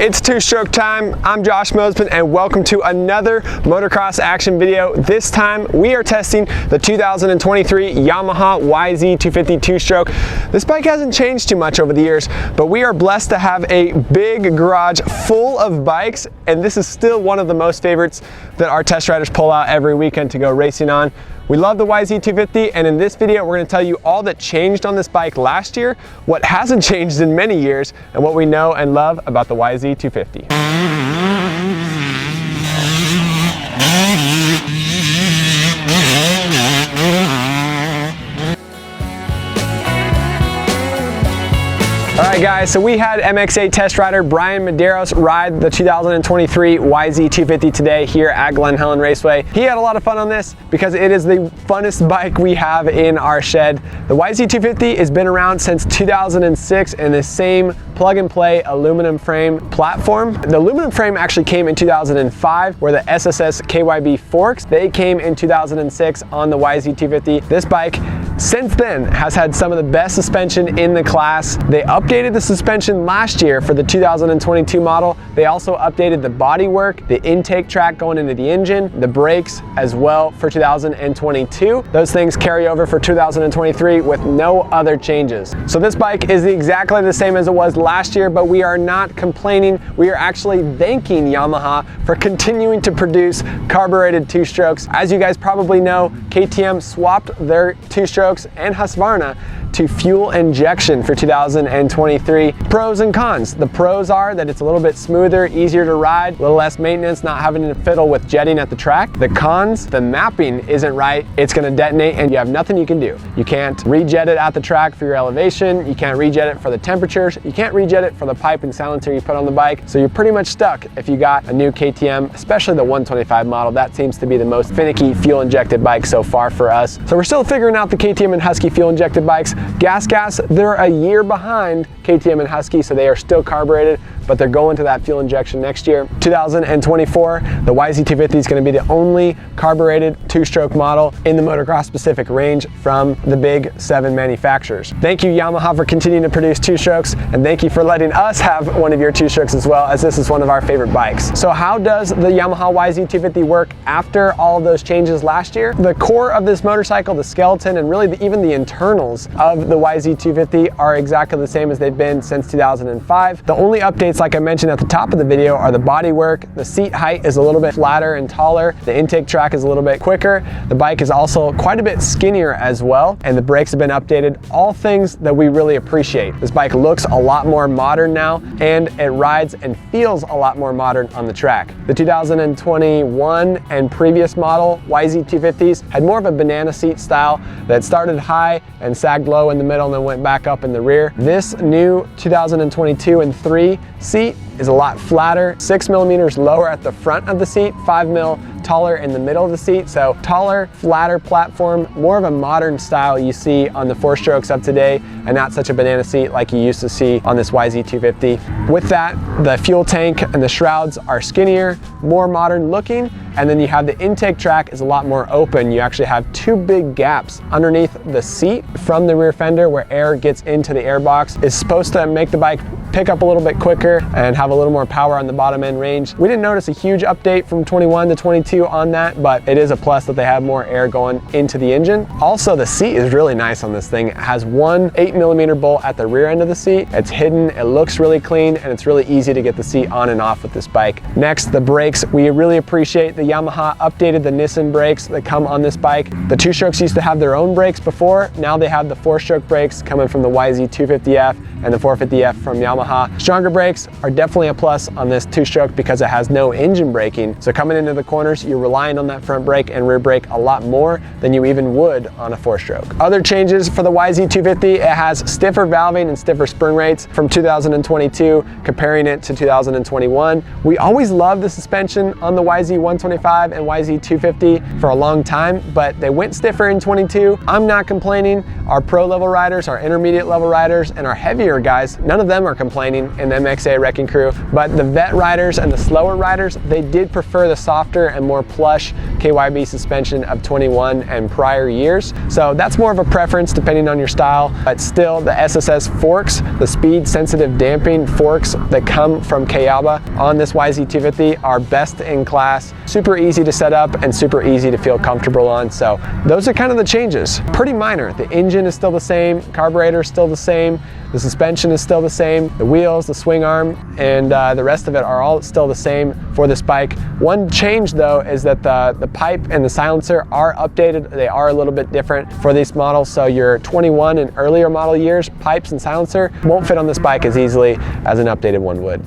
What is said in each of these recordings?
It's two-stroke time. I'm Josh Mosman and welcome to another Motocross Action video. This time we are testing the 2023 Yamaha YZ250 two-stroke. This bike hasn't changed too much over the years, but we are blessed to have a big garage full of bikes, and this is still one of the most favorites that our test riders pull out every weekend to go racing on. We love the YZ250, and in this video we're going to tell you all that changed on this bike last year, what hasn't changed in many years, and what we know and love about the YZ250. Alright guys, so we had MX8 test rider Brian Medeiros ride the 2023 YZ250 today here at Glen Helen Raceway. He had a lot of fun on this because it is the funnest bike we have in our shed. The YZ250 has been around since 2006 in the same plug-and-play aluminum frame platform. The aluminum frame actually came in 2005 where the SSS KYB forks, they came in 2006 on the YZ250. This bike since then has had some of the best suspension in the class. They updated the suspension last year for the 2022 model. They also updated the bodywork, the intake track going into the engine, the brakes as well for 2022. Those things carry over for 2023 with no other changes. So this bike is exactly the same as it was last year, but we are not complaining. We are actually thanking Yamaha for continuing to produce carbureted two-strokes. As you guys probably know, KTM swapped their two-strokes and Husqvarna to fuel injection for 2023. Pros and cons. The pros are that it's a little bit smoother, easier to ride, a little less maintenance, not having to fiddle with jetting at the track. The cons, the mapping isn't right. It's gonna detonate and you have nothing you can do. You can't rejet it at the track for your elevation. You can't rejet it for the temperatures. You can't rejet it for the pipe and silencer you put on the bike. So you're pretty much stuck if you got a new KTM, especially the 125 model. That seems to be the most finicky fuel injected bike so far for us. So we're still figuring out the KTM and Husky fuel injected bikes. Gas, they're a year behind KTM and Husky, so they are still carbureted, but they're going to that fuel injection next year. 2024, the YZ250 is going to be the only carbureted two-stroke model in the motocross specific range from the big 7 manufacturers. Thank you Yamaha for continuing to produce two-strokes, and thank you for letting us have one of your two-strokes as well, as this is one of our favorite bikes. So how does the Yamaha YZ250 work after all of those changes last year? The core of this motorcycle, the skeleton, and really even the internals of the YZ250 are exactly the same as they've been since 2005. The only updates, like I mentioned at the top of the video, are the bodywork. The seat height is a little bit flatter and taller. The intake track is a little bit quicker. The bike is also quite a bit skinnier as well, and the brakes have been updated. All things that we really appreciate. This bike looks a lot more modern now, and it rides and feels a lot more modern on the track. The 2021 and previous model YZ250s had more of a banana seat style that started high and sagged low in the middle and then went back up in the rear. This new 2022 and 3 seat is a lot flatter, 6 millimeters lower at the front of the seat, 5 mil taller in the middle of the seat. So taller, flatter platform, more of a modern style you see on the 4-strokes of today, and not such a banana seat like you used to see on this YZ250. With that, the fuel tank and the shrouds are skinnier, more modern looking, and then you have the intake track is a lot more open. You actually have 2 big gaps underneath the seat from the rear fender where air gets into the air box. It's supposed to make the bike pick up a little bit quicker and have a little more power on the bottom end range. We didn't notice a huge update from 21 to 22 on that, but it is a plus that they have more air going into the engine. Also, the seat is really nice on this thing. It has one 8mm bolt at the rear end of the seat. It's hidden, it looks really clean, and it's really easy to get the seat on and off with this bike. Next, the brakes. We really appreciate the Yamaha updated the Nissan brakes that come on this bike. The two-strokes used to have their own brakes before. Now they have the 4-stroke brakes coming from the YZ250F and the 450F from Yamaha. Stronger brakes are definitely a plus on this two-stroke because it has no engine braking. So coming into the corners, you're relying on that front brake and rear brake a lot more than you even would on a 4-stroke. Other changes for the YZ250, it has stiffer valving and stiffer spring rates from 2022, comparing it to 2021. We always loved the suspension on the YZ125 and YZ250 for a long time, but they went stiffer in 22. I'm not complaining. Our pro level riders, our intermediate level riders, and our heavier guys, none of them are complaining complaining in the MXA wrecking crew, but the vet riders and the slower riders, they did prefer the softer and more plush KYB suspension of 21 and prior years. So that's more of a preference depending on your style, but still the SSS forks, the speed sensitive damping forks that come from Kayaba on this YZ250 are best in class, super easy to set up and super easy to feel comfortable on. So those are kind of the changes. Pretty minor. The engine is still the same, carburetor is still the same, the suspension is still the same, the wheels, the swing arm, and the rest of it are all still the same for this bike. One change though is that the pipe and the silencer are updated. They are a little bit different for these models. So your 21 and earlier model years, pipes and silencer won't fit on this bike as easily as an updated one would.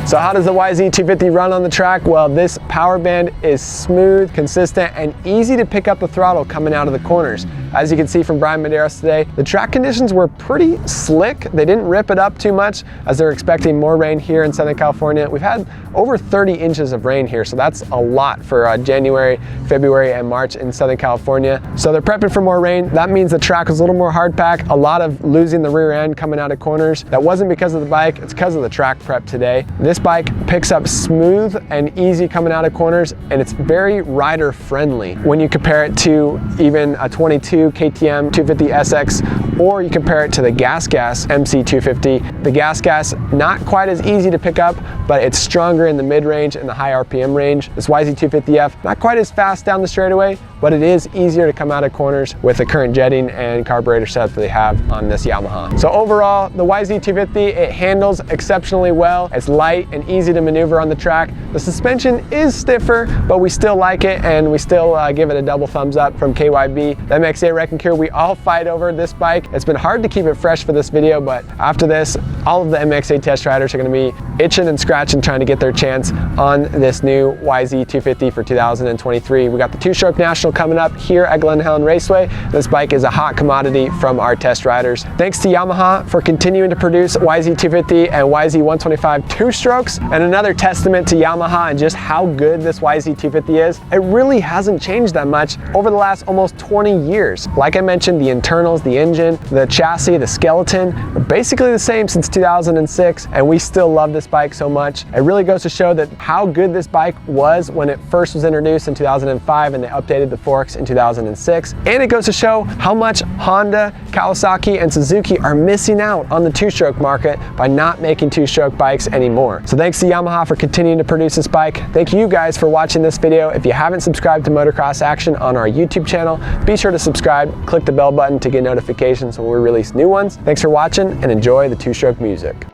So how does the YZ250 run on the track? Well, this power band is smooth, consistent, and easy to pick up the throttle coming out of the corners. As you can see from Brian Medeiros today, the track conditions were pretty slick. They didn't rip it up too much as they're expecting more rain here in Southern California. We've had over 30 inches of rain here, so that's a lot for January, February, and March in Southern California. So they're prepping for more rain. That means the track was a little more hard pack, a lot of losing the rear end coming out of corners. That wasn't because of the bike, it's because of the track prep today. This bike picks up smooth and easy coming out of corners, and it's very rider friendly when you compare it to even a 22 KTM 250 SX, or you compare it to the Gas MC250. The Gas not quite as easy to pick up, but it's stronger in the mid-range and the high RPM range. This YZ250F, not quite as fast down the straightaway, but it is easier to come out of corners with the current jetting and carburetor setup that they have on this Yamaha. So overall, the YZ250, it handles exceptionally well. It's light and easy to maneuver on the track. The suspension is stiffer, but we still like it, and we still give it a double thumbs up from KYB. The MX8 Wrecking Crew, we all fight over this bike. It's been hard to keep it fresh for this video, but after this, all of the MX8 test riders are going to be itching and scratching trying to get their chance on this new YZ250 for 2023. We got the two-stroke national coming up here at Glen Helen Raceway. This bike is a hot commodity from our test riders. Thanks to Yamaha for continuing to produce YZ250 and YZ125 two-strokes, and another testament to Yamaha and just how good this YZ250 is. It really hasn't changed that much over the last almost 20 years. Like I mentioned, the internals, the engine, the chassis, the skeleton are basically the same since 2006, and we still love this bike so much. It really goes to show that how good this bike was when it first was introduced in 2005 and they updated the forks in 2006. And it goes to show how much Honda, Kawasaki, and Suzuki are missing out on the two-stroke market by not making two-stroke bikes anymore. So thanks to Yamaha for continuing to produce this bike. Thank you guys for watching this video. If you haven't subscribed to Motocross Action on our YouTube channel, be sure to subscribe, click the bell button to get notifications when we release new ones. Thanks for watching and enjoy the two-stroke music.